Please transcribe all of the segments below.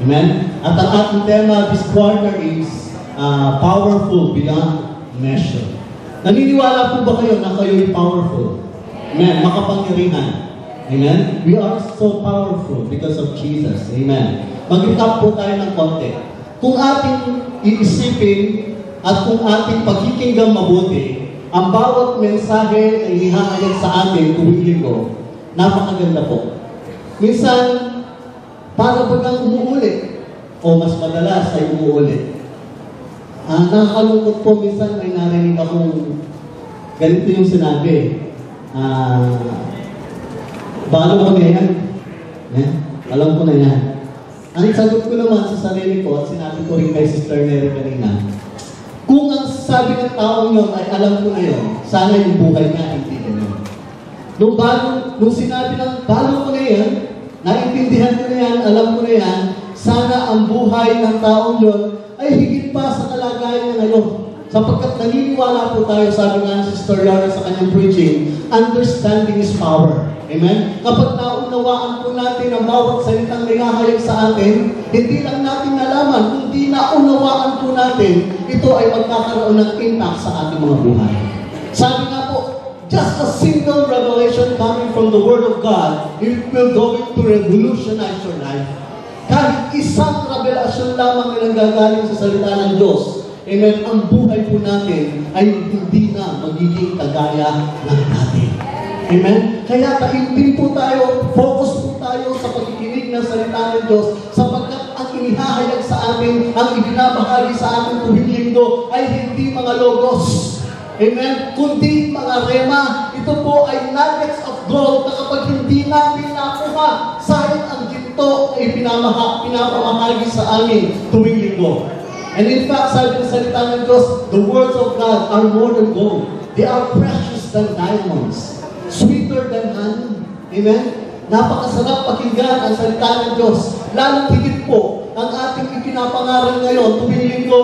Amen? At ang ating tema this quarter is powerful beyond measure. Naniniwala po ba kayo na kayo'y powerful? Amen? Makapangyarihan. Amen? We are so powerful because of Jesus. Amen? Mag-recap po tayo ng konti. Kung ating iisipin at kung ating pagkikinggang mabuti, ang bawat mensahe na ihahayag sa atin tuwing linggo, napakaganda po. Minsan, para bagang umuulit, o mas madalas ay umuulit. Nakakalungkot po, minsan may narinig akong ganito yung sinabi. Balo ko na yan. Alam ko na yan. Ang sagot ko naman sa sarili ko, at sinabi ko rin kay Sister Neri kanina, kung ang sabi ng taong yun ay alam ko na yun, sana yung buhay niya, hindi ganun. Nung sinabi ng balo ko na yan, naintindihan ko na yan, alam ko na yan, sana ang buhay ng taong yun ay higit pa sa kalagayan niya ngayon. Sapagkat naniniwala po tayo, sabi nga ni Sister Laura sa kanyang preaching, understanding is power. Amen? Kapag naunawaan po natin ang bawat salitang nangahayag sa atin, hindi lang natin nalaman, kundi naunawaan po natin, ito ay magkakaroon ng impact sa ating mga buhay. Sabi nga po, just a single revelation coming from the Word of God, it will go to revolutionize your life. Kahit isang revelasyon lamang na nanggagaling sa salita ng Diyos, amen, ang buhay po natin ay hindi na magiging kagaya ng dati. Amen? Kaya taimtim po tayo, focus po tayo sa pagkikinig ng salita ng Diyos, sapagkat ang inihahayag sa atin, ang ibinabahagi sa atin tuwing linggo ay hindi mga logos. Amen? Kundi mga rema. Ito po ay nuggets of gold na kapag hindi natin nakuha, sayang ang ginto na pinapamahagi sa amin tuwing linggo. And in fact, sabi ng salita ng Diyos, the words of God are more than gold. They are precious than diamonds. Sweeter than honey. Amen? Napakasarap pakinggan ang salita ng Diyos. Lalong higit po ang ating ipinapangaral ngayon tuwing linggo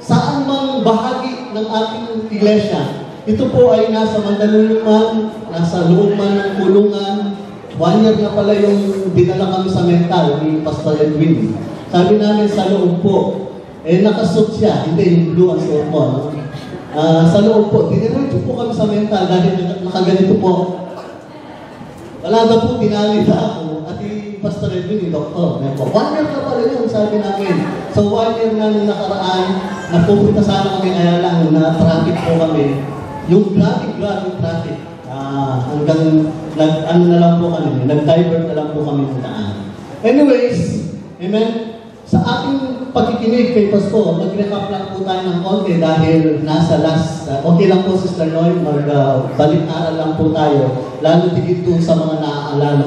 saan mang bahagi ng ating iglesia. Ito po ay nasa Mandaluyong man, nasa loob man ng kulungan. 1 year na pala yung dinala kami sa mental ni Pastor Edwin. Sabi namin sa loob po, nakasuot siya, hindi yung blue ang suot mo. No? Sa loob po, diniretso po kami sa mental dahil nakaganito po. Wala na po, tinali na ako. At yung Pastor Edwin, yung doktor, 1 year na pala yun, sabi namin. So 1 year na nung nakaraan, napupunta sana kami, kaya lang, na-traffic po kami. Yung grabe traffic. Hanggang, ano na lang po kami, nag-divert na lang po kami ng daan. Anyways, amen? Sa ating pagkikinig kay Pastor, mag-recap lang po tayo ng konti dahil nasa last, okay lang po Sister Lloyd, balik-aral lang po tayo, lalo tigit doon sa mga naaalala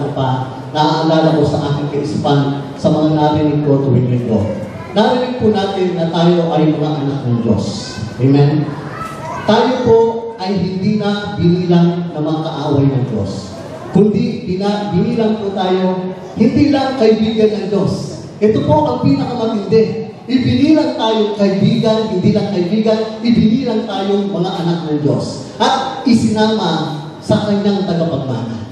ko sa aking kaisipan, sa mga narinig ko tuwing linggo. Narinig po natin na tayo ay mga anak ng Diyos. Amen? Tayo po ay hindi na binilang na mga kaaway ng Diyos. Kundi binilang po tayo, hindi lang kaibigan ng Diyos. Ito po ang pinakamatindi. Ibinilang tayong kaibigan, hindi lang kaibigan, ibinilang tayong mga anak ng Diyos. At isinama sa kanyang tagapagmana.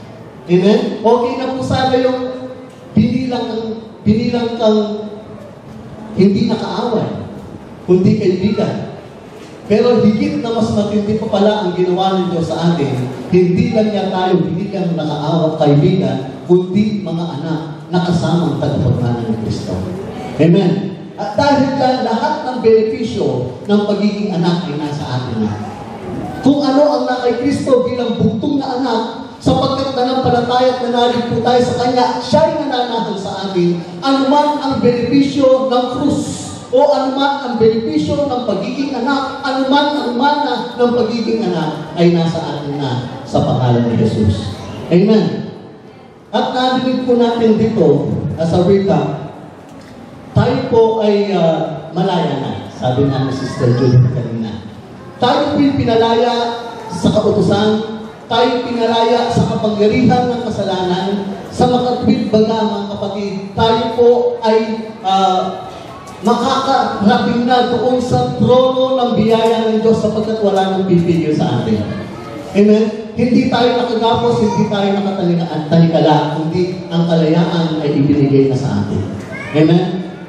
Amen? Okay na po sana yung binilang kang hindi nakaaway, kundi kaibigan. Pero higit na mas matindi pa pala ang ginawa ng Diyos sa atin, hindi lang niya tayo binilang nakaawat kaibigan, kundi mga anak na kasamang tagapagmana ng Kristo. Amen? At dahil dyan, lahat ng benepisyo ng pagiging anak ay nasa atin na. Kung ano ang na kay Kristo bilang bugtong na anak, sapagkat nanampalataya at nanalig po tayo sa Kanya, siya'y nananahan sa atin, anuman ang benepisyo ng krus, o anuman ang benepisyo ng pagiging anak, anuman ang mana ng pagiging anak, ay nasa atin na sa pangalan ni Jesus. Amen? At narinig po natin dito, as a recap, tayo po ay malaya na, sabi nga ni Sister Julie kanina. Tayo po yung pinalaya sa kautusan, tayo pinalaya sa kapangyarihan ng kasalanan, sa makatwid baga mga kapatid, tayo po ay makakarating na doon sa trono ng biyaya ng Diyos sapagkat wala nang pipigil sa atin. Amen? Hindi tayo nakagapos, hindi tayo nakatalikala, kundi ang kalayaan ay ibinigay na sa atin. Amen?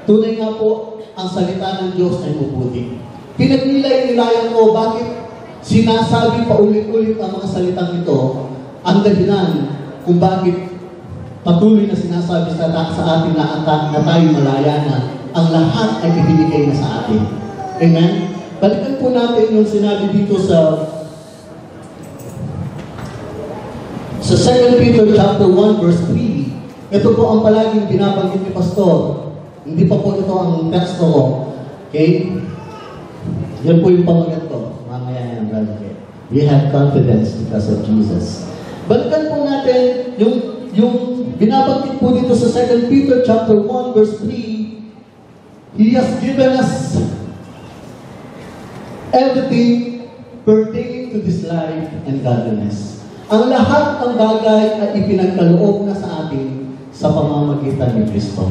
tunay nga po, ang salita ng Diyos ay mabuti. Pinagnilay-nilayan ko bakit sinasabi paulit-ulit ang mga salitang ito, ang dahilan kung bakit patuloy na sinasabi sa atin na tayo malaya na ang lahat ay ibinigay na sa atin. Amen? Balikan po natin yung sinabi dito sa 2 Peter chapter 1 verse 3. Ito po ang palaging binabanggit ni Pastor. Hindi pa po ito ang teksto ko. Okay? Yan po yung pamagat ko. Mamaya yan, brother. We have confidence because of Jesus. Balikan po natin yung binabanggit po dito sa 2 Peter chapter 1 verse 3. He has given us everything pertaining to this life and godliness. Ang lahat ng bagay ay ipinagkaloob na sa atin sa pamamagitan ni Kristo.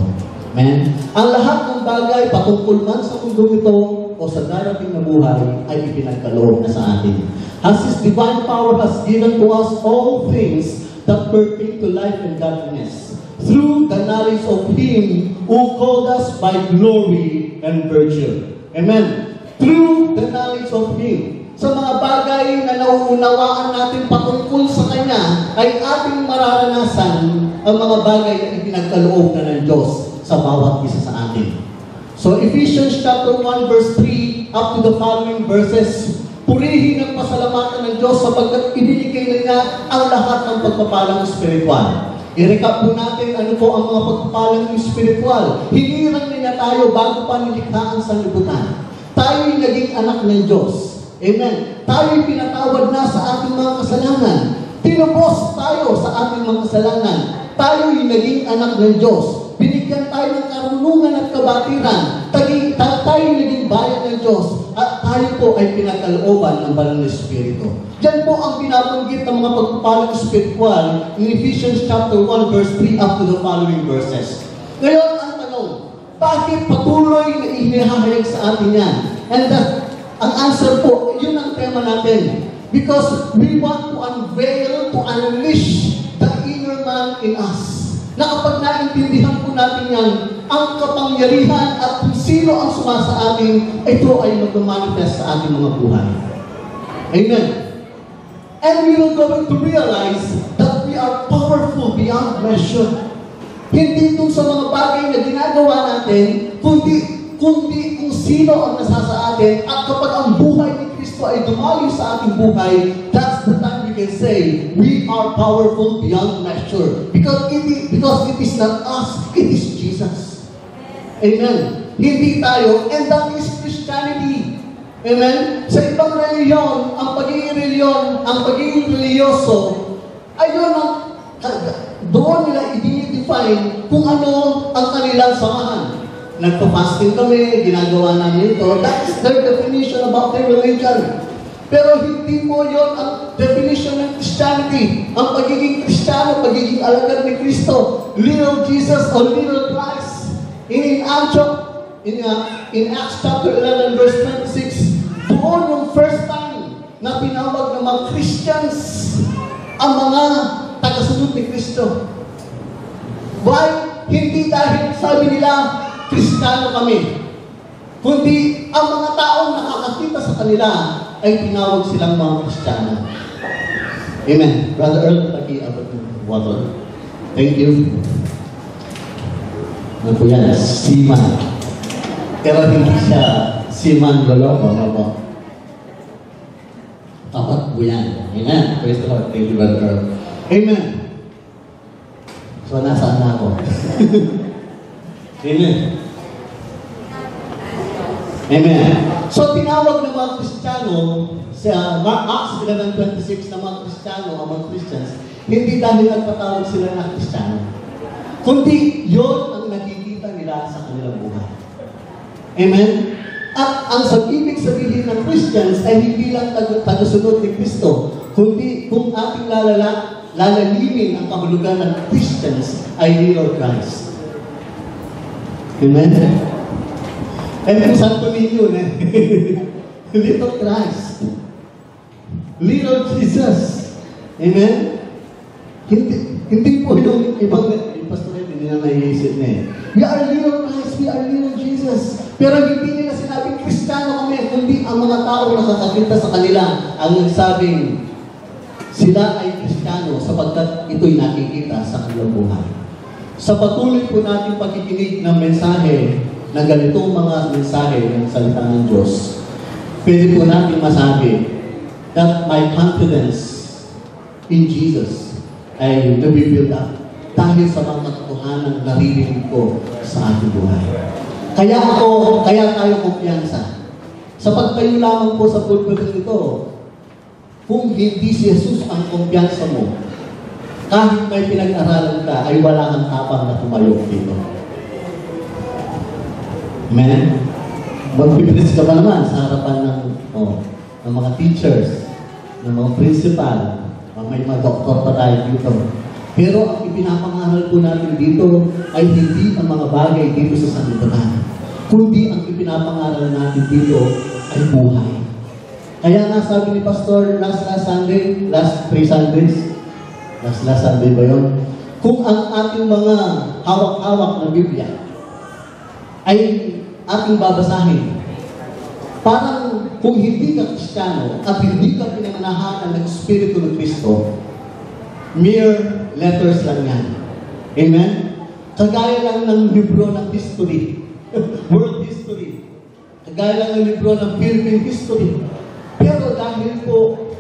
Amen? Ang lahat ng bagay patungkol man sa mundo ito o sa darating na buhay ay ipinagkaloob na sa atin. As His divine power has given to us all things that pertain to life and godliness through the knowledge of Him who called us by glory and virtue. Amen? Through the knowledge of Him. Sa mga bagay na nauunawaan natin patungkol sa Kanya, ay ating mararanasan ang mga bagay na ipinagkaloob na ng Diyos sa bawat isa sa atin. So, Ephesians chapter 1 verse 3 up to the following verses, purihin ang pasalamatan ng Diyos sapagkat ibinigay na niya ang lahat ng pagpapalang spiritual. I-recap po natin ano po ang mga pagpapalang spiritual. Hinirang na niya tayo bago pa nilikha ang sanlibutan. Tayo'y naging anak ng Diyos. Amen. Tayo'y pinatawad na sa ating mga kasalanan. Tinubos tayo sa ating mga kasalanan. Tayo'y naging anak ng Diyos. Binigyan tayo ng karunungan at kabatiran. Tayo'y naging bayan ng Diyos. At tayo po ay pinagkalooban ng Banal na Espiritu. Diyan po ang binabanggit ng mga pagpapalang spiritual in Ephesians chapter 1 verse 3 up to the following verses. Ngayon, ang tanong, bakit patuloy na inihahayag sa atin yan? And ang answer po, yun ang tema natin. Because we want to unveil, to unleash the inner man in us. Na kapag naintindihan po natin yan, ang kapangyarihan at kung sino ang sumasa atin, ito ay mag-manifest sa ating mga buhay. Amen. And we will going to realize that we are powerful beyond measure. Hindi itong sa mga bagay na ginagawa natin, kundi kung sino ang nasa sa atin, at kapag ang buhay ni Kristo ay dumalo sa ating buhay, that's the time we can say, we are powerful beyond measure. Because it is not us, it is Jesus. Amen. Hindi tayo, and that is Christianity. Amen? Sa ibang reliyon, ang pagiging religyoso, ayun ang, doon nila i-define kung ano ang kanilang samahan. Nagpa-fasting kami, ginagawa namin ito. That is their definition about their religion. Pero hindi po yun ang definition ng Christianity. Ang pagiging Kristiyano, pagiging alagad ni Kristo, little Jesus or little Christ. In Acts chapter 11 verse 26, doon yung first time na pinawag ng mga Christians ang mga tagasunod ni Kristo. Why? Hindi dahil sabi nila, Kristiyano kami. Kundi ang mga taong nakakakita sa kanila ay tinawag silang mga Kristiyano. Amen. Brother Earl, paki-abot ng water. Thank you. Ano po yan? Seaman. Pero hindi siya seaman loloko. Ano po? Tapat po yan. Amen. Praise the Lord. Thank you, Brother Earl. Amen. So, nasaan na ako? Amen. Amen. So, tinawag ng mga Kristiyano sa Acts 11:26 na mga Kristiyano, ang mga Christians, hindi dahil nagpatawag sila na Kristiyano, kundi yun ang nakikita nila sa kanilang buhay. Amen? At ang ibig sabihin ng Christians ay hindi lang tagasunod ni Kristo, kundi kung ating lalalimin ang kahulugan ng Christians ay little Christ. Amen? Eh, kung Santo Niño, little Christ. Little Jesus. Amen? Hindi po yung ibang pastor, hindi na naiisip na eh. We are little Christ, we are little Pero hindi nila sinabing Kristiyano kami, kundi ang mga tao nakakakita sa kanila ang nagsabing sila ay Kristiyano sapagkat ito'y nakikita sa kanilang buhay. Sa patuloy po natin pagkikinig ng mensahe na ganitong mga mensahe ng salita ng Diyos, pwede po natin masabi that my confidence in Jesus ay nabibuild up dahil sa mga katotohanan na naririnig ko sa ating buhay. Kaya tayo kumpiyansa. Sa pagtayo lamang po sa pulpit ito, kung hindi si Jesus ang kumpiyansa mo, kahit may pinag-aralan ka, ay wala kang tapang na tumayo dito. Amen? Magpipilis ka pa naman sa harapan ng mga teachers, ng mga principal, may mga doktor pa tayo dito. Pero ang ipinapangaral po natin dito ay hindi ang mga bagay dito sa sanlibutan, kundi ang ipinapangaral natin dito ay buhay. Kaya nga sabi ni Pastor last Sunday, last 3 Sundays, last Sunday ba yun? Kung ang ating mga hawak-hawak na Biblia ay ating babasahin, parang kung hindi ka Kristiyano at hindi ka pinananahan ng Espiritu ng Kristo, mere letters lang yan. Amen? Kagaya lang ng libro ng history, world history. Kagaya lang ng libro ng Philippine history. Pero dahil po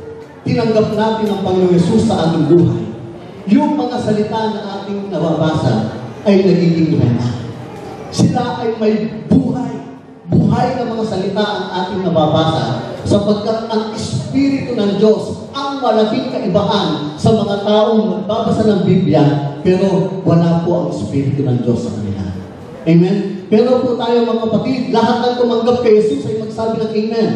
tinanggap natin ang Panginoon Yesus sa ating buhay, yung mga salita na ating nababasa ay nagiging rema. Sila ay may buhay na mga salita ang ating nababasa sapagkat ang Espiritu ng Diyos ang malaking kaibahan sa mga taong nagbabasa ng Biblia pero wala po ang Espiritu ng Diyos sa kanila. Amen? Pero po tayo mga kapatid, lahat ng tumanggap kay Jesus ay magsabi ng Amen.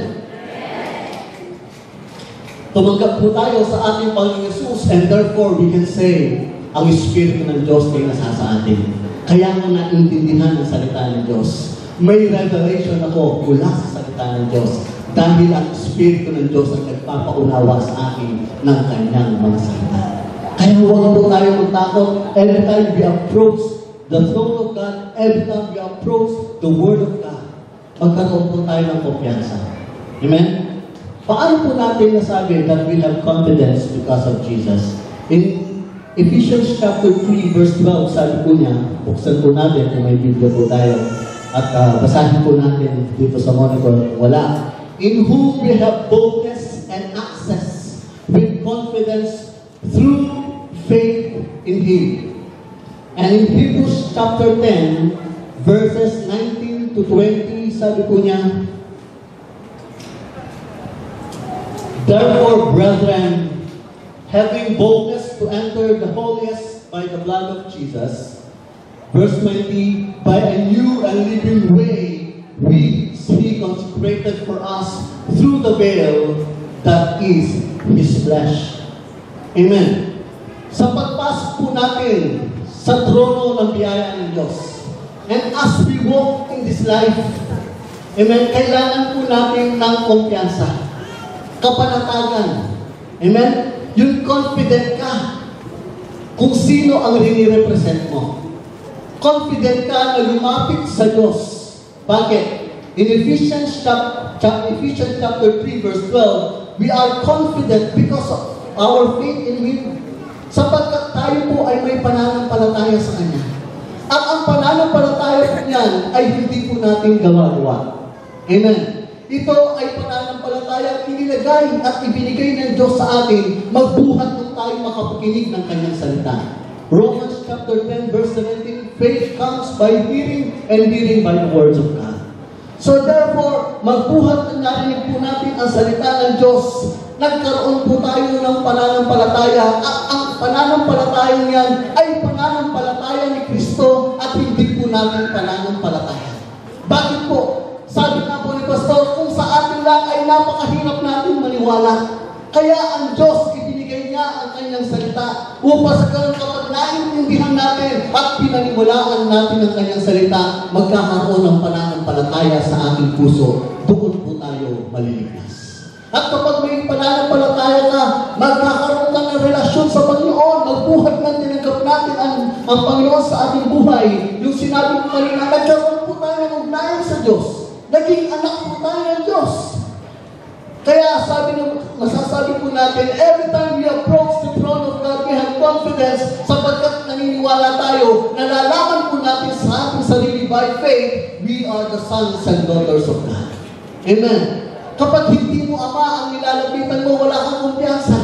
Tumanggap po tayo sa ating Panginoon Yesus and therefore we can say ang Espiritu ng Diyos ay nasa sa atin. Kaya nga naintindihan ang salita ng Diyos. May revelation ako mula sa salita ng Diyos dahil ang Espiritu ng Diyos ang nagpapaunawa sa akin ng kanyang mga salita. Kaya huwag po tayo magtakot every time we approach the throne of God, every time we approach the Word of God. Magkaroon po tayo ng kumpiyansa. Amen? Paano po natin nasabi that we have confidence because of Jesus? In Ephesians chapter 3 verse 12, sabi po niya, buksan po natin kung may Biblia po tayo at basahin po natin dito sa monitor. Wala. In whom we have boldness and access with confidence through faith in Him. And in Hebrews chapter 10 verses 19 to 20, sabi po niya, therefore, brethren, having boldness to enter the holiest by the blood of Jesus, verse 20, by a new and living way, which He consecrated for us through the veil that is His flesh. Amen. Sa pagpasok po natin sa trono ng biyaya ng Diyos, and as we walk in this life, amen, kailangan po natin ng kumpiyansa, kapanatagan. Amen? Yung confident ka kung sino ang rini-represent mo. Confident ka na lumapit sa Diyos. Bakit? In Ephesians chapter 3 verse 12, we are confident because of our faith in Him. Sapagkat tayo po ay may pananampalataya sa Kanya. At ang pananampalataya niyan ay hindi po natin gawa-gawa. Amen? Ito ay pananampalataya inilagay at ibinigay ng Diyos sa atin, magbuhat nung tayo makapakinig ng Kanyang salita. Romans chapter 10 verse 17, faith comes by hearing and hearing by the words of God. So therefore, magbuhat na narinig po natin ang salita ng Diyos. Nagkaroon po tayo ng pananampalataya at ang pananampalataya niyan ay pananampalataya ni Kristo at hindi po natin pananampalataya. Bakit po? Sabi nga po ni Pastor, kung sa atin lang ay napakahirap natin maniwala. Kaya ang Diyos, ibinigay niya ang Kanyang salita upang sa kapag naiintindihan natin at pinaniwalaan natin ang Kanyang salita, magkakaroon ng pananampalataya sa ating puso. Doon po tayo maliligtas. At kapag may pananampalataya ka, magkakaroon ka ng relasyon sa Panginoon, magbuhat ng tinanggap natin ang Panginoon sa ating buhay. Yung sinabi ko kanina, nagkaroon po tayo ng ugnayan sa Diyos. Diyos. Naging anak po tayo ng Diyos. Kaya masasabi po natin, every time we approach the throne of God, we have confidence sapagkat naniniwala tayo, nalalaman po natin sa ating sarili by faith, we are the sons and daughters of God. Amen. Kapag hindi mo Ama ang nilalapitan mo, wala kang kumpiyansa.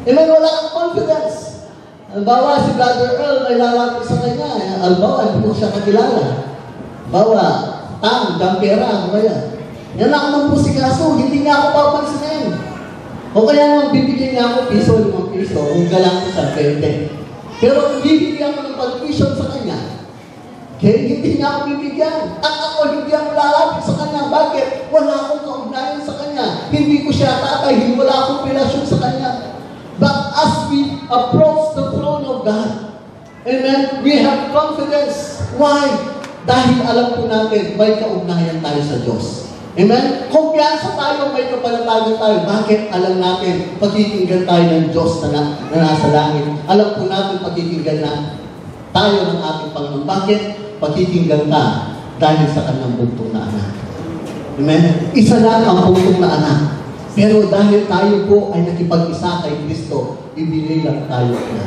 Amen, wala kang confidence. Halimbawa, si Brother Earl, may lalapit sa kanya. Halimbawa, hindi mo siya kakilala. Halimbawa, Dampera, ano ba yan? Yan lang ang pusikaso, hindi niya ako papansinin. O kaya naman bibigyan niya ako piso, 5 piso, kung galang ko sa 20. Pero kung bibigyan ako ng pag-tuition sa kanya, kaya hindi niya ako bibigyan. At ako hindi ako lalapit sa kanya. Bakit? Wala akong kaugnayan sa kanya. Hindi ko siya tatay, wala akong relasyon sa kanya. But as we approach the throne of God, amen, we have confidence. Why? Dahil alam po natin, may kaugnayan tayo sa Diyos. Amen? Kumpiyansa tayo, may kapalatagan tayo. Bakit? Alam natin, pakikinggan tayo ng Diyos na nasa langit. Alam po natin, pakikinggan na tayo ng ating Panginoon. Bakit? Pakikinggan ka dahil sa kanyang buntong na anak. Amen? Isa lang ang buntong na anak. Pero dahil tayo po ay nakipag-isa kay Kristo, ibigay lang tayo niya.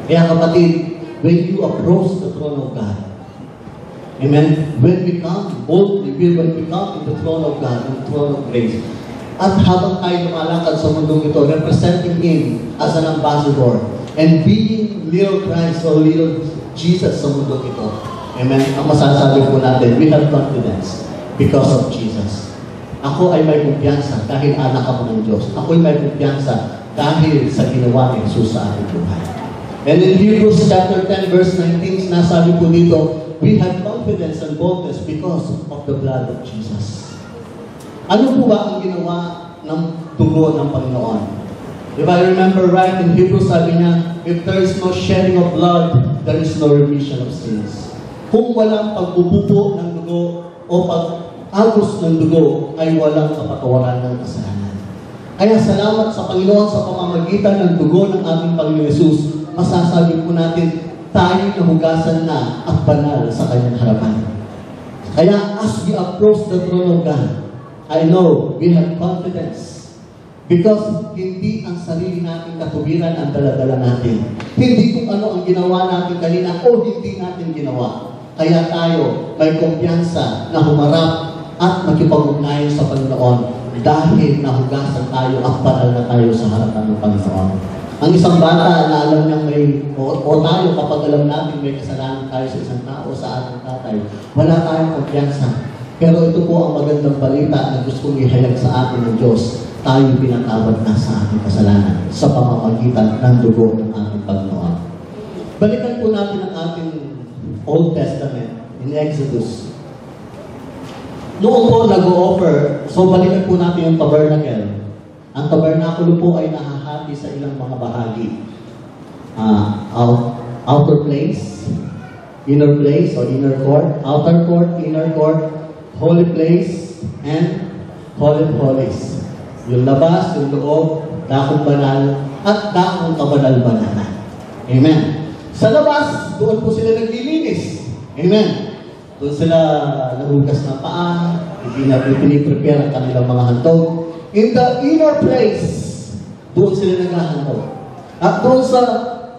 Kaya kapatid, when you approach the throne of God, amen, when we come boldly, when we come in the throne of God, in the throne of grace, at habang tayo lumalakad sa mundong ito, representing Him as an ambassador, and being little Christ or little Jesus sa mundong ito, amen, ang masasabi po natin, we have confidence because of Jesus. Ako ay may kumpiyansa dahil anak ako ng Diyos. Ako ay may kumpiyansa dahil sa ginawa ni Jesus sa ating buhay. And in Hebrews chapter 10 verse 19, nasabi po dito, we have confidence and boldness because of the blood of Jesus. Ano po ba ang ginawa ng dugo ng Panginoon? If I remember right, in Hebrews sabi niya, if there is no shedding of blood, there is no remission of sins. Kung walang pagbububo ng dugo o pag-agos ng dugo, ay walang kapatawaran ng kasalanan. Kaya salamat sa Panginoon sa pamamagitan ng dugo ng ating Panginoon Jesus, masasabi po natin, tayo nahugasan na at banal sa kanyang harapan. Kaya as we approach the throne of God, I know we have confidence because hindi ang sarili natin katubiran ang daladala natin. Hindi kung ano ang ginawa natin kanina o hindi natin ginawa. Kaya tayo may kumpiyansa na humarap at makipag-ugnayan sa Panginoon dahil nahugasan tayo at banal na tayo sa harapan ng Panginoon. Ang isang bata na alam niyang o tayo kapag alam natin may kasalanan tayo sa isang tao, sa ating tatay, wala tayong kumpiyansa. Pero ito po ang magandang balita na gusto kong ihayag sa atin ng Diyos. Tayo pinatawad na sa ating kasalanan sa pamamagitan ng dugo ng ating Panginoon. Balikan po natin ang ating Old Testament in Exodus. Noon po nag-o-offer, so balikan po natin yung tabernacle. Ang tabernakulo po ay nahahati sa ilang mga bahagi. Outer place, inner place or inner court, outer court, inner court, holy place, and holy of holies. Yung labas, yung loob, dakong banal, at dakong kabanal-banalan. Amen. Sa labas, doon po sila naglilinis. Amen. Doon sila nahugas ng paa, piniprepare ang kanilang mga handog. In the inner place, doon sila naghahandog. At doon sa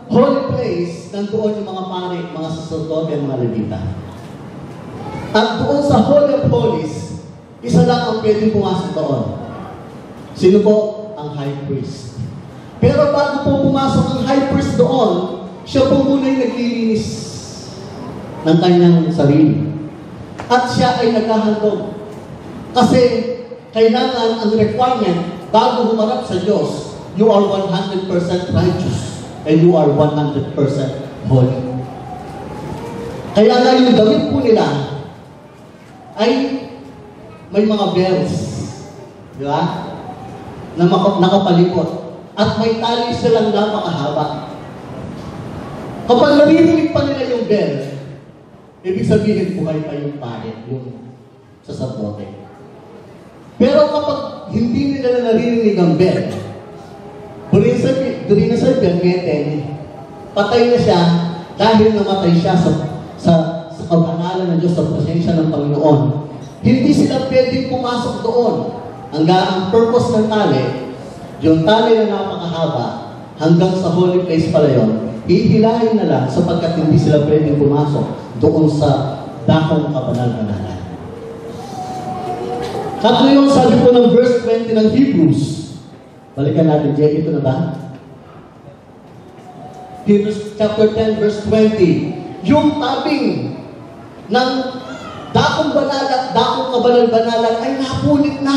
holy place, nandoon yung mga pari, mga sacerdote, at mga levita. At doon sa Holy of Holies, isa lang ang pwedeng pumasok doon. Sino po? Ang high priest. Pero bago po pumasok ang high priest doon, siya po muna yung naglilinis ng kanyang sarili. At siya ay naghahandog. Kasi kailangan ang requirement, bago humarap sa Diyos, you are 100% righteous and you are 100% holy. Kaya nga yung damit po nila ay may mga bells, di ba? Na nakapalipot. At may tali silang napakahaba. Kapag naririnig pa nila yung bell, ibig sabihin buhay pa yung pare, yung sacerdote. Pero kapag hindi nila naririnig ang bell, doon na sa permeten, patay na siya dahil namatay siya sa kabanalan ng Diyos, sa presensya ng Panginoon. Hindi sila pwedeng pumasok doon. Ang purpose ng tali, yung tali na napakahaba, hanggang sa holy place pala yun, hihilahin na lang sapagkat hindi sila pwedeng pumasok doon sa dakong kabanal-banalan. At ngayon, sabi po ng verse 20 ng Hebrews, balikan natin, Jay, ito na ba? Hebrews chapter 10, verse 20. Yung tabing ng dakong kabanal-banalan ay napulit na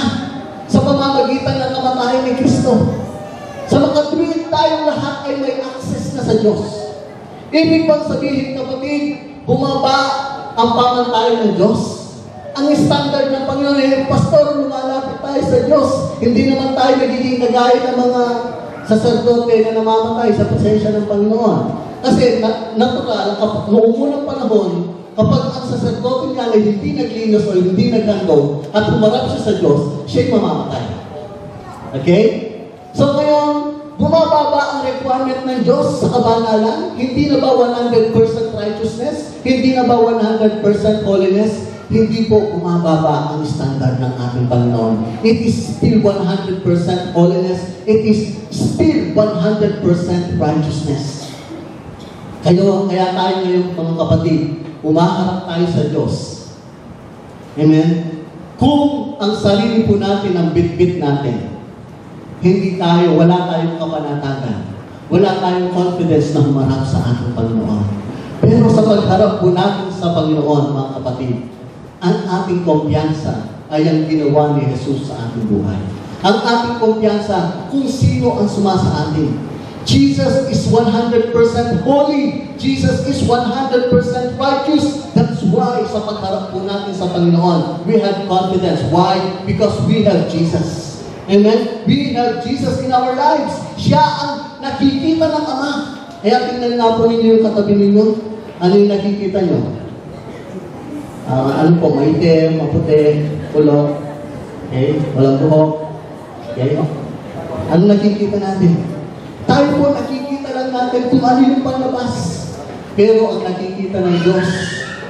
sa pamamagitan ng kamatayan ni Kristo. Sa makatuwid tayong lahat ay may access na sa Diyos. Ibig bang sabihin, kapatid, bumaba ang pamantayan ng Diyos? Ang standard ng Panginoon ay, Pastor, lumalapit tayo sa Diyos. Hindi naman tayo nagiging kagaya ng mga saserdote na namamatay sa presensya ng Panginoon. Kasi natural, noong unang panahon, kapag ang saserdote niya ay hindi naglinos o hindi naghandog at humarap siya sa Diyos, siya'y mamamatay. Okay? So ngayon, bumababa ang requirement ng Diyos sa kabanalan. Hindi na ba 100% righteousness? Hindi na ba 100% holiness? Hindi po bumababa ang standard ng ating Panginoon. It is still 100% holiness. It is still 100% righteousness. Kaya tayo ngayon, mga kapatid, umaharap tayo sa Diyos. Amen? Kung ang sarili po natin ang bit-bit natin, wala tayong kapanatagan, wala tayong confidence na humarap sa ating Panginoon. Pero sa pagharap po natin sa Panginoon, mga kapatid, ang ating kumpiyansa ay ang ginawa ni Jesus sa ating buhay. Ang ating kumpiyansa kung sino ang sumasa atin. Jesus is 100% holy. Jesus is 100% righteous. That's why sa pagharap po natin sa Panginoon, we have confidence. Why? Because we have Jesus. Amen? We have Jesus in our lives. Siya ang nakikita ng Ama. Kaya tingnan nga po ninyo yung katabi ninyo. Ano yung nakikita nyo? Ano po? Maitim, maputi, pulo. Okay? Walang buhok. Okay? Ano nakikita natin? Tayo po nakikita lang natin kung ano yung panlabas. Pero ang nakikita ng Diyos,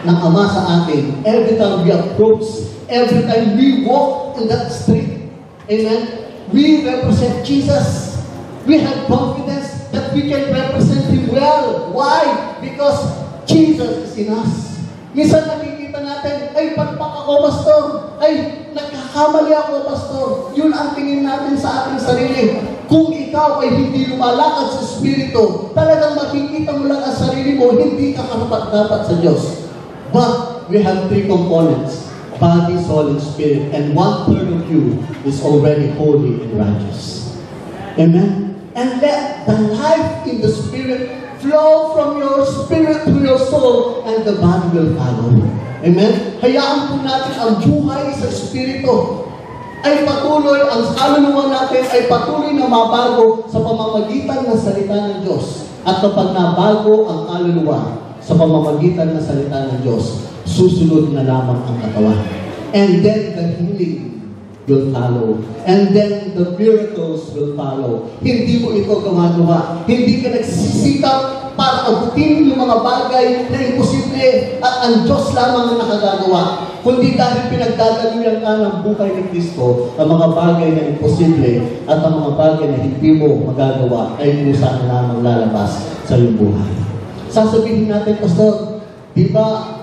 ng Ama sa atin, every time we approach, every time we walk in that street, amen, we represent Jesus. We have confidence that we can represent Him well. Why? Because Jesus is in us. Minsan nakikita natin, ay, pagpak ako, Pastor. Ay, nagkakamali ako, Pastor. Yun ang tingin natin sa ating sarili. Kung ikaw ay hindi lumalakad sa Espiritu, talagang makikita mo lang ang sarili mo, hindi ka karapat-dapat sa Diyos. But we have three components: body, soul, and spirit. And 1/3 of you is already holy and righteous. Amen? And let the life in the Spirit flow from your spirit to your soul, and the body will follow. Amen? Hayaan po natin ang buhay sa Espiritu ay patuloy, ang kaluluwa natin ay patuloy na mabago sa pamamagitan ng salita ng Diyos. At kapag nabago ang kaluluwa sa pamamagitan ng salita ng Diyos, susunod na lamang ang katawan. And then the healing will follow. And then the miracles will follow. Hindi mo ito gumagawa. Hindi ka nagsisikap para abutin yung mga bagay na imposible at ang Diyos lamang ang nakagagawa. Kundi dahil pinagdadaluyan ka ng buhay ni Kristo, ang mga bagay na imposible at ang mga bagay na hindi mo magagawa ay kusa na lamang lalabas sa iyong buhay. Sasabihin natin, Pastor, di ba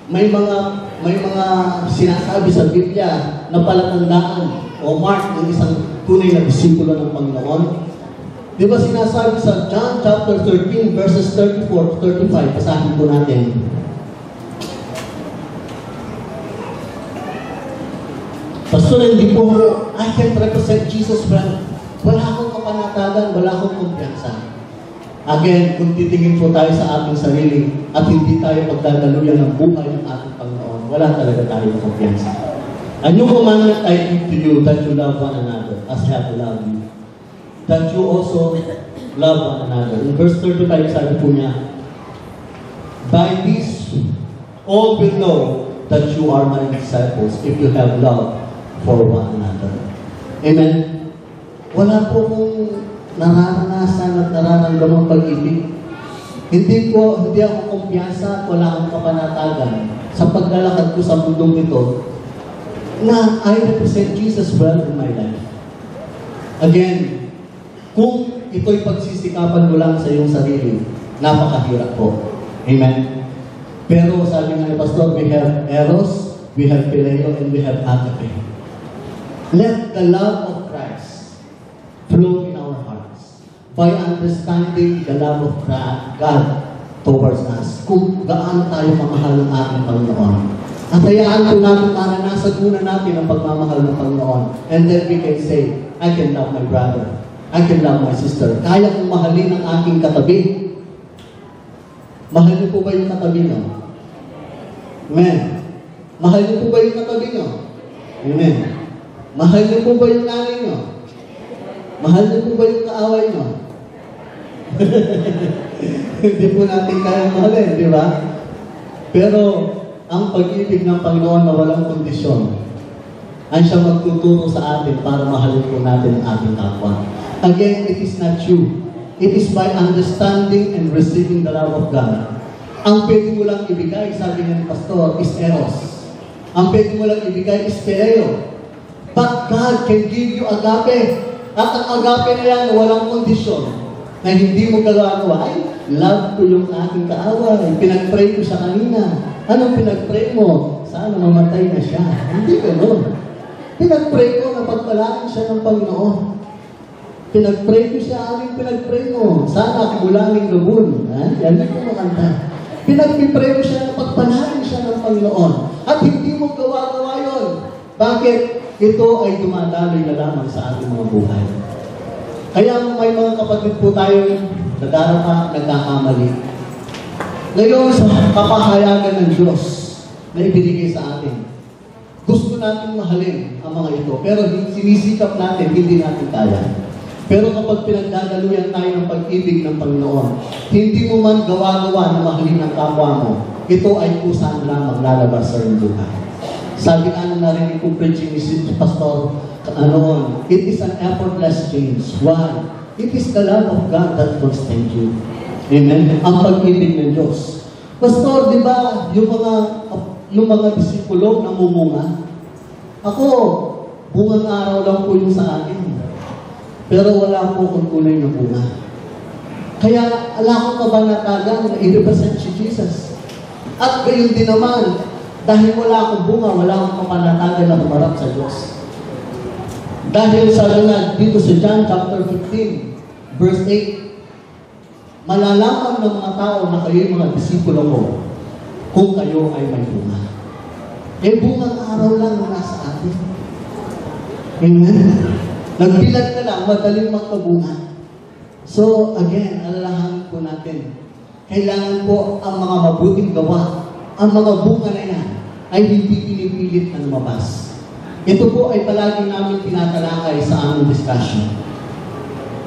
may mga sinasabi sa Biblia na palatandaan o mark ng isang tunay na disipulo ng Panginoon? Di ba sinasabi sa John chapter 13 verses 34 to 35? Pasahin po natin. Pastor, hindi po I can't represent Jesus, friend. Wala akong kapanatagan, wala akong kumpiyansa. Again, kung titingin po tayo sa ating sarili at hindi tayo magdadaluyan ng buhay ng ating Panginoon, wala talaga tayo ng kumpiyansa. A new commandment I give to you, that you love one another as I have loved you. That you also love one another. In verse 35, sabi po niya, by this, all will know that you are my disciples if you have love for one another. Amen? Wala po kong nararanasan at nararamdamang pag-ibig. Hindi ako kumpiyansa at wala akong kapanatagan sa paglalakad ko sa mundong ito na I represent Jesus well in my life. Again, kung ito'y pagsisikapan mo lang sa iyong sarili, napakahirap po. Amen? Pero sabi nga ni Pastor, we have Eros, we have Phileo, and we have Agape. Let the love of Christ flow in our hearts by understanding the love of God towards us. Kung gaano tayo mamahal ng ating Panginoon. At hayaan po natin maranasan muna natin ang pagmamahal ng Panginoon. And then we can say, I can love my brother. I can love my sister. Kaya kong mahalin ang aking katabi. Mahal niyo po ba yung katabi niyo? Amen. Mahal niyo po ba yung katabi niyo? Amen. Mahal niyo po ba yung nanay niyo? Mahal niyo po ba yung kaaway niyo? Hindi po natin kaya mahalin, di ba? Pero, ang pag-ibig ng Panginoon na walang kondisyon, ay siya magtuturo sa atin para mahalin po natin ang ating kapwa. Again, it is not you. It is by understanding and receiving the love of God. Ang pwede mo lang ibigay, sabi ng pastor, is Eros. Ang pwede mo lang ibigay is Phileo. But God can give you agape. At ang agape na yan, walang kondisyon. Na hindi mo gagawa, ay, love ko yung aking kaaway. Pinag-pray ko siya kanina. Anong pinag-pray mo? Sana mamatay na siya. Hindi gano'n. Pinag-pray ko na pagpalain siya ng Panginoon. Pinag-pray ko siya, anong pinag-pray mo? Sana kumulaning gabon. Yan ko makanta. Pinag-pray ko siya na pagpalain siya ng Panginoon. At hindi mo gawa-gawa yun. Bakit? Ito ay dumadaloy na lamang sa ating mga buhay. Kaya may mga kapatid po tayo na darapa, nagkakamali. Ngayon, sa kapahayagan ng Diyos na ibinigay sa atin, gusto natin mahalin ang mga ito, pero sinisikap natin, hindi natin kaya. Pero kapag pinagdadaluyan tayo ng pag-ibig ng Panginoon, hindi mo man gawa-gawa na mahalin ang kapwa mo, ito ay kusan lamang lalabas sa iyong buhay. Sabi nga na narinig kong preaching ni Pastor, it is an effortless change. Why? It is the love of God that constrains you. Amen? Ang pag-ibig ng Diyos. Pastor, di ba, yung mga disipulo na mumunga, ako, bungang araw lang po yung sa akin. Pero wala po kung tunay na bunga. Kaya, ala ko kabanatagan na i-represent si Jesus. At gayon din naman, dahil wala akong bunga, wala akong kapanatagan na humarap sa Diyos. Dahil sabi nga dito sa John chapter 15, verse 8, malalaman ng mga tao na kayo'y mga disipulo ko kung kayo ay may bunga. Eh, bungang araw lang na nasa atin. Amen? Nagbilag ka lang, madaling magkabunga. So, again, alalahanin po natin, kailangan po ang mga mabuting gawa, ang mga bunga na yan, ay hindi pinipilit na lumabas. Ito po ay palagi namin tinatalakay sa aming discussion.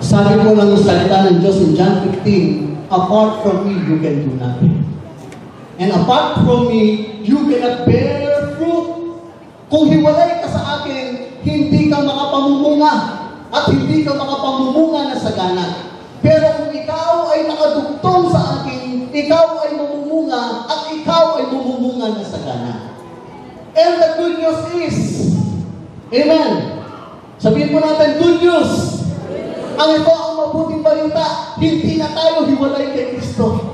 Sabi po ng salita ng Diyos in John 15, apart from me, you can do nothing. And apart from me, you cannot bear fruit. Kung hiwalay ka sa akin, hindi ka makapamumunga at hindi ka makapamumunga na sagana. Pero kung ikaw ay nakadugtong sa akin, ikaw ay mamumunga at ikaw ay mamumunga na sagana. And the good news is, amen. Sabihin po natin, good news. Ang ito ang mabuting balita, hindi na tayo hiwalay kay Kristo.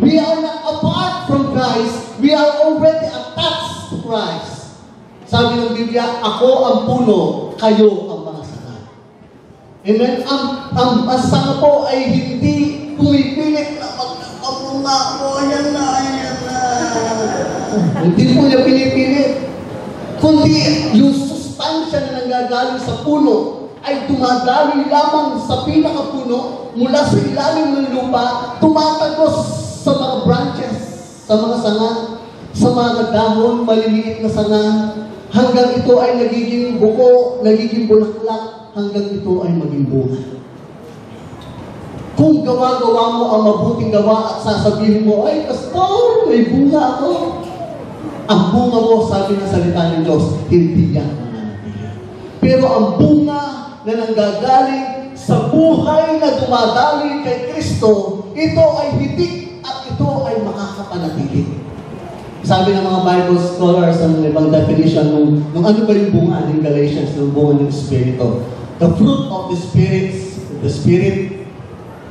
We are not apart from Christ. We are already attached to Christ. Sabi ng Biblia, ako ang puno, kayo ang mga sanga. Amen? Ang sanga po ay hindi pumipilit na magkakapunga ko, yan na. Hindi po niya pinipilit. Kundi yung sustansya na nanggagaling sa puno ay dumadaloy lamang sa pinakapuno mula sa ilalim ng lupa, tumatagos sa mga branches, sa mga sanga, sa mga dahon, maliliit na sanga, hanggang ito ay nagiging buko, nagiging bulaklak, hanggang ito ay maging bunga. Kung gawa-gawa mo ang mabuting gawa at sasabihin mo, ay, Pastor, may bunga ako. Ang bunga mo, sabi ng salita ng Diyos, hindi yan mananatili. Pero ang bunga na nanggagaling sa buhay na dumadaloy kay Kristo, ito ay hitik at ito ay makakapanatili. Sabi ng mga Bible scholars ang ibang definition nung ano ba yung bunga ng Galatians, ng bunga ng Espiritu. The fruit of the Spirit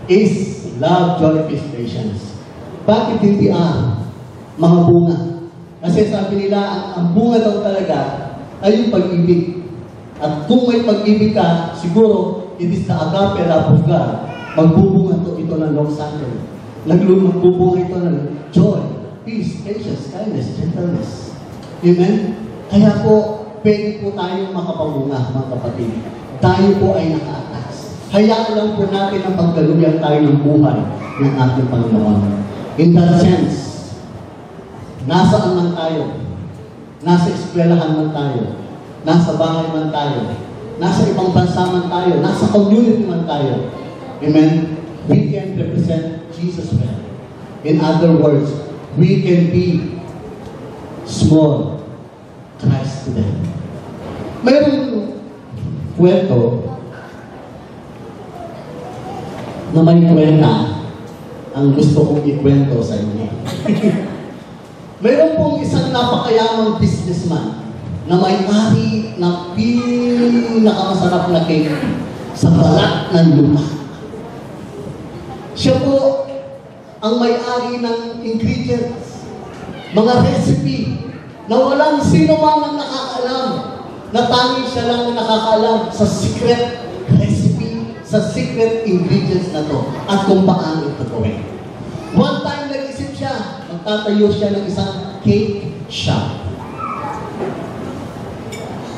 is love, joy, peace, patience. Bakit hindi mga bunga? Kasi sabi nila, ang bunga daw talaga ay yung pag-ibig. At kung may pag-ibig ka, siguro, it is the agape love of God. Magbubunga ito ng long-suffering. Magbubunga ito ng joy, peace, patience, kindness, gentleness. Amen? Kaya po, pwede po tayong makapabunga, mga kapatid. Tayo po ay naka-atas. Hayaan lang po natin ang pagkaluyan tayo ng buhay ng ating Panginoon. In that sense, nasaan man tayo, nasa eskwelahan man tayo, nasa bahay man tayo, nasa ibang bansa man tayo, nasa community man tayo, amen, we can represent Jesus well. In other words, we can be small Christ to them. Mayroong kwento na may kwenta ang gusto kong ikwento sa inyo. Mayroon pong isang napakayamang businessman na may-ari ng pinakamasarap na cake sa balat ng lupa. Siya po ang may-ari ng ingredients, mga recipe na walang sino man ang nakakaalam, na tanging siya lang ang nakakaalam sa secret recipe, sa secret ingredients na to, at kung paano ito gawin. One time nag-isip siya, magtatayo siya ng isang cake shop.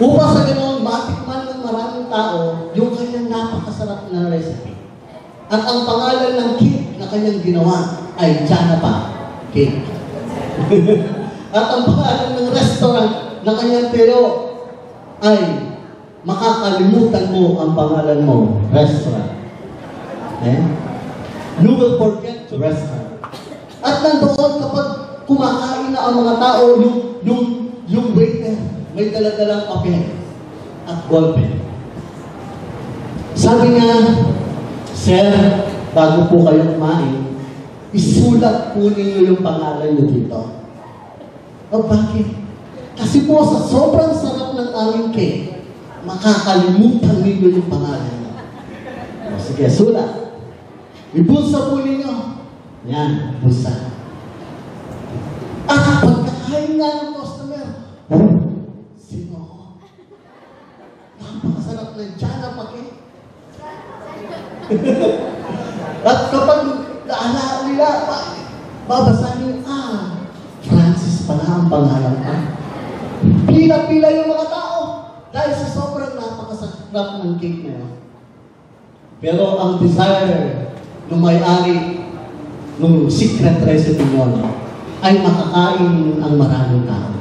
Upang sa ganoon, matikman ng maraming tao yung kanyang napakasarap na recipe. At ang pangalan ng cake na kanyang ginawa ay Janapa Cake. At ang pangalan ng restaurant na kanyang tayo ay makakalimutan mo ang pangalan mo, restaurant. You will forget to restaurant. At nandoon kapag kumakain na ang mga tao, yung waiter, may daladalang papel at ballpen. Sabi niya, Sir, bago po kayo kumain, isulat po ninyo yung pangalan niyo dito. O bakit? Kasi po sa sobrang sarap ng aming cake, makakalimutan ninyo yung pangalan niyo. O sige, sulat. Ibulsa po ninyo. Yan, bulsa. At pagkakain nga ng customer, sino ako? Napakasarap na Janapa Cake. At kapag naalala nila, babasahin, Francis pala ang pangalan ka. Pila-pila yung mga tao dahil sa sobrang napakasarap ng cake na yun. Pero ang desire ng may-ari ng secret recipe nyo ay makakain ang maraming tao.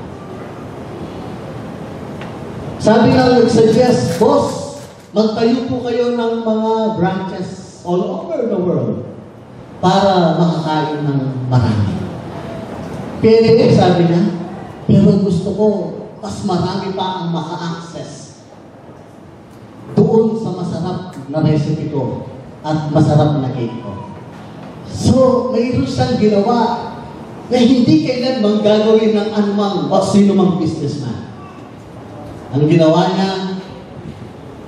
Sabi nga nag-suggest, Boss, magtayo po kayo ng mga branches all over the world para makakain ng marami. Pwede, sabi niya, pero gusto ko mas marami pa ang maka-access doon sa masarap na recipe ko at masarap na cake ko. So, mayroon siyang ginawa na hindi kailanman gagawin ng anumang o sino mang businessman. Ang ginawa niya,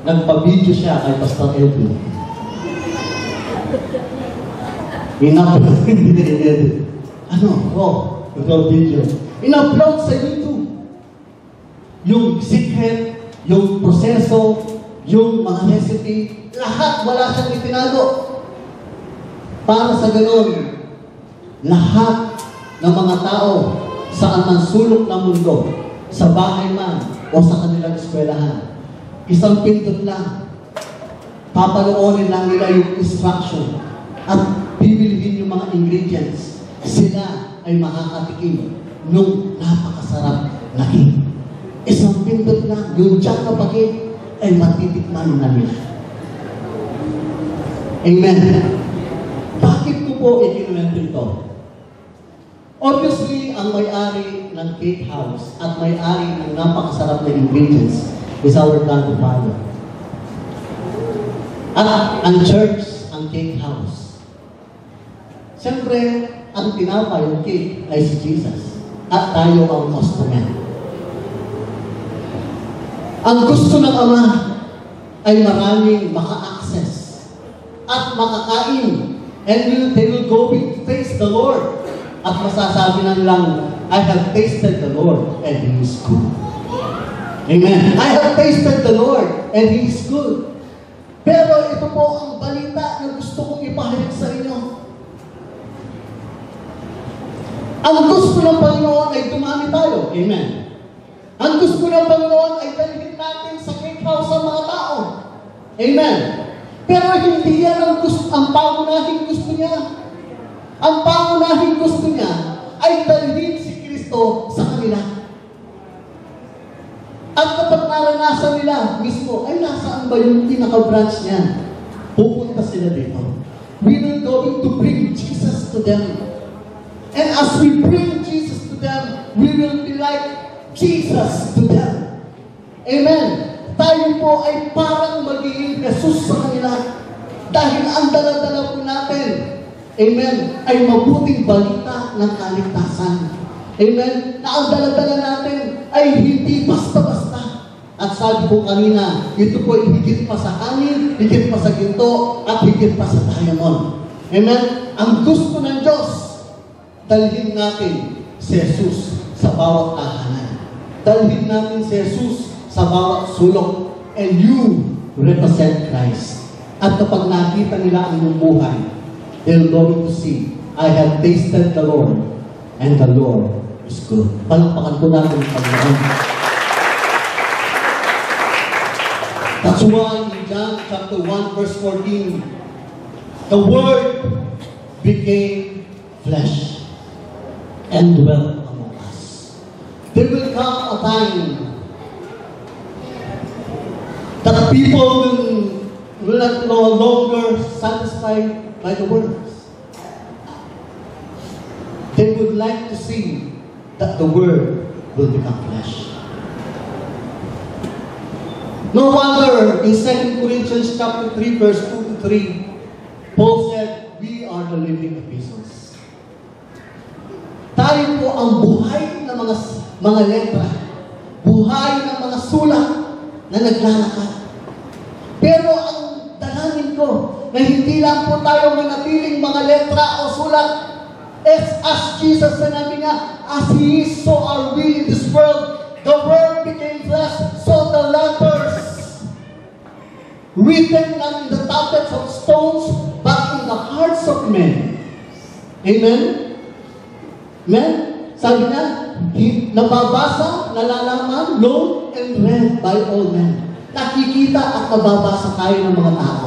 nagpa-video siya kay Pastor Edwin. Video. In-upload sa YouTube. Yung secret, yung proseso, yung mga recipe, lahat wala siyang itinago. Para sa ganoon, lahat ng mga tao saan man sulok ng mundo, sa bahay man o sa kanilang eskwelahan, isang pindot lang, papanoorin lang nila yung instruction at bibilihin yung mga ingredients. Sila ay makakatikim nung napakasarap na cake. Isang pindot lang, yung Janapa Cake ay matitikman na nila. Amen. Bakit ko po ikinuwento ito? Obviously, ang may-ari ng cake house at may-ari ng napakasarap na ingredients is our God the Father. At ang church, ang cake house. Siyempre, ang tinapay, yung cake, ay si Jesus. at tayo ang customer. Ang gusto ng Ama ay maraming maka-access at makakain. And they will go and face the Lord. At masasabi na lang, I have tasted the Lord and He is good. Amen. I have tasted the Lord and He is good. Pero ito po ang balita na gusto kong ipahayag sa inyo. Ang gusto ng Panginoon ay dumami tayo. Amen. Ang gusto ng Panginoon ay dalhin natin sa cake house sa mga tao. Amen. Pero hindi yan ang pangunahing gusto niya. Ang pangunahing gusto niya ay dalhin si Kristo sa kanila. At kapag naranasan nila mismo, ay nasaan ba yung pinaka-branch niya? Pupunta sila dito. We will going to bring Jesus to them. And as we bring Jesus to them, we will be like Jesus to them. Amen. Tayo po ay parang magiging Jesus sa kanila. Dahil ang dala-dala po natin, amen, ay mabuting balita ng kaligtasan. Amen. Na ang dala-dala natin ay hindi basta-basta. At sabi po kanina, ito po ay higit pa sa hangin, higit pa sa ginto, at higit pa sa diamond. Amen. Ang gusto ng Diyos, dalhin natin si Jesus sa bawat tahanan. Dalhin natin si Jesus sa bawat sulok. And you represent Christ. At kapag nakita nila ang iyong buhay, they're going to see, I have tasted the Lord, and the Lord is good. Palakpakan po natin ang Panginoon. That's why in John chapter 1 verse 14, the Word became flesh and dwelt among us. There will come a time that people will not no longer satisfied by the words. They would like to see that the Word will become flesh. No wonder in 2 Corinthians chapter 3 verse 2 to 3, Paul said, we are the living epistles. Tayo po ang buhay ng mga letra, buhay ng mga sulat na naglalakad. Pero ang dalangin ko, na hindi lang po tayo manatiling mga letra o sulat, as Jesus sinabi nga, as He is, so are we in this world. The Word became flesh, so the letters written not in the tablets of stones, but in the hearts of men. Amen? Amen? Sabi na, nababasa, nalalaman, known, and read by all men. Nakikita at nababasa tayo ng mga tao.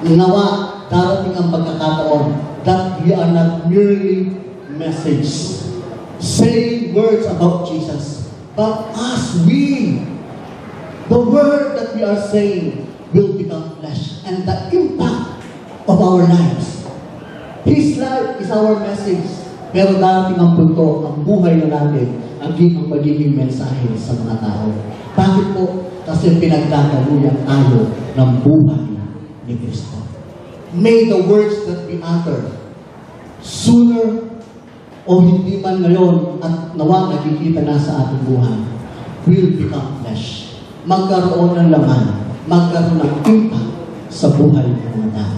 Nawa, darating ang pagkakataon that we are not merely message, saying words about Jesus, but as we, the word that we are saying will become flesh, and the impact of our lives. His life is our message, pero darating ang punto, ang buhay na natin, ang magiging mensahe sa mga tao. Bakit po? Kasi pinagdadaluyan tayo ng buhay ni Kristo. May the words that we utter, sooner o hindi man ngayon at nawa nakikita na sa ating buhay, will become flesh. Magkaroon ng laman, magkaroon ng impact sa buhay ng mga tao.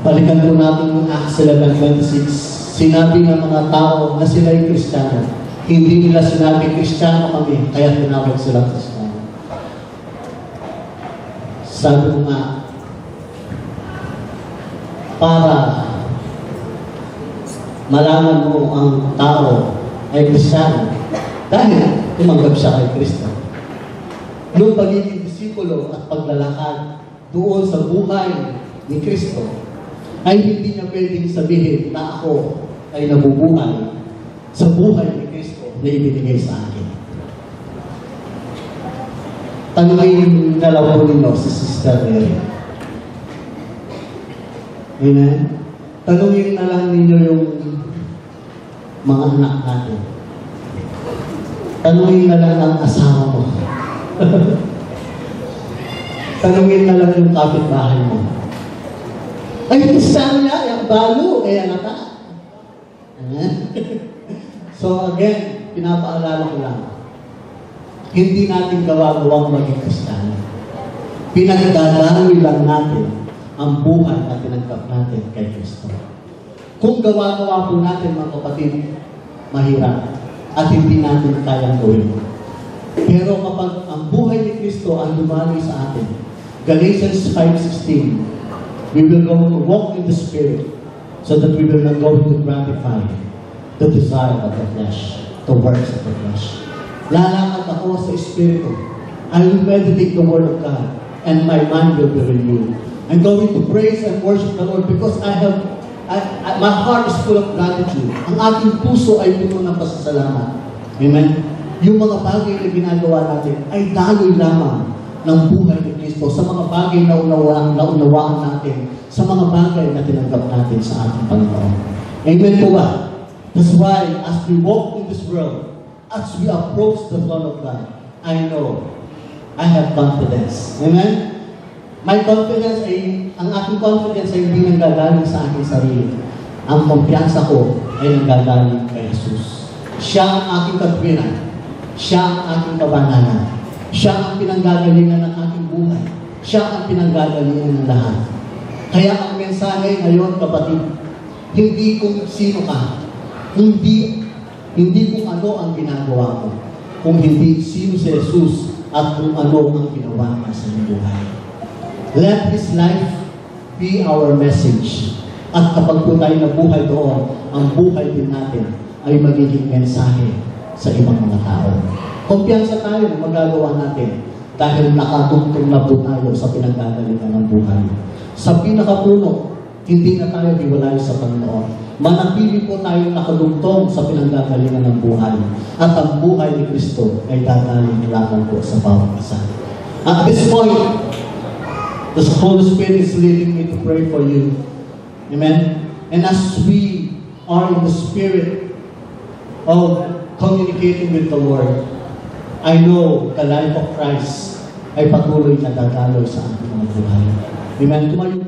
Balikan po natin yung Acts 11:26. Sinabi ng mga tao na sila ay Kristiyano. Hindi nila sinabi, Kristiyano kami, kaya tinawag sila Kristiyano. Sabi ko nga, para malaman mo ang tao ay Kristiyano dahil tumanggap siya kay Kristo. Yung pagiging disipulo at paglalakad doon sa buhay ni Kristo ay hindi niya pwedeng sabihin na ako ay nabubuhay sa buhay ni Kristo na ibinigay sa akin. Tanungin na lang po ninyo si Sister Mary. Amen? Tanungin na lang ninyo yung mga anak natin. Tanungin na lang ang asawa mo. Tanungin na lang yung kapitbahay mo. Ay, saan niya? Yung balo, eh, anak ka. So again, pinapaalala ko lang, hindi natin gawa-gawang maging Kristiyano. Pinagdadaloy lang natin ang buhay na tinanggap natin kay Kristo. Kung gawa-gawa po natin, mga kapatid, mahirap at hindi natin kayang gawin. Pero kapag ang buhay ni Kristo ang lumali sa atin, Galatians 5:16, we will go to walk in the Spirit so that we will not go to gratify the desire of the flesh, the works of the flesh. Lalakad ako sa Espiritu. I will meditate the Word of God and my mind will be renewed. I'm going to praise and worship the Lord because my heart is full of gratitude. Ang aking puso ay puno ng pasasalamat. Amen? Yung mga bagay na ginagawa natin ay daloy lamang ng buhay ni Kristo sa mga bagay na unawaan natin, sa mga bagay na tinanggap natin sa ating Panginoon. Amen po ba? That's why as we walk in this world, as we approach the throne of God, I know, I have confidence. Amen? My confidence ang aking confidence ay hindi nanggagaling sa aking sarili. Ang kumpiyansa ko ay nanggagaling kay Jesus. Siya ang aking katwiran. Siya ang aking kabanalan. Siya ang pinanggagalingan ng aking buhay. Siya ang pinanggagalingan ng lahat. Kaya ang mensahe ngayon, kapatid, hindi kung sino ka, hindi kung ano ang ginagawa mo, kung hindi sino si Jesus at kung ano ang ginawa niya sa iyong buhay. Let His life be our message. At kapag po tayo nabuhay doon, ang buhay din natin ay magiging mensahe sa ibang mga tao. Kumpiyansa tayo na magagawa natin dahil nakatungtong na po tayo sa pinanggagalingan ng buhay. Sa pinakapuno, hindi na tayo hiwalay sa Panginoon. Manatili po tayo nakalugtong sa pinanggagalingan ng buhay. At ang buhay ni Kristo ay dadaling lamang po sa bawat isa. At this point, the Holy Spirit is leading me to pray for you. Amen? And as we are in the spirit of communicating with the Lord, I know the life of Christ ay patuloy na dadaloy sa ating mga buhay. Amen? Tumayo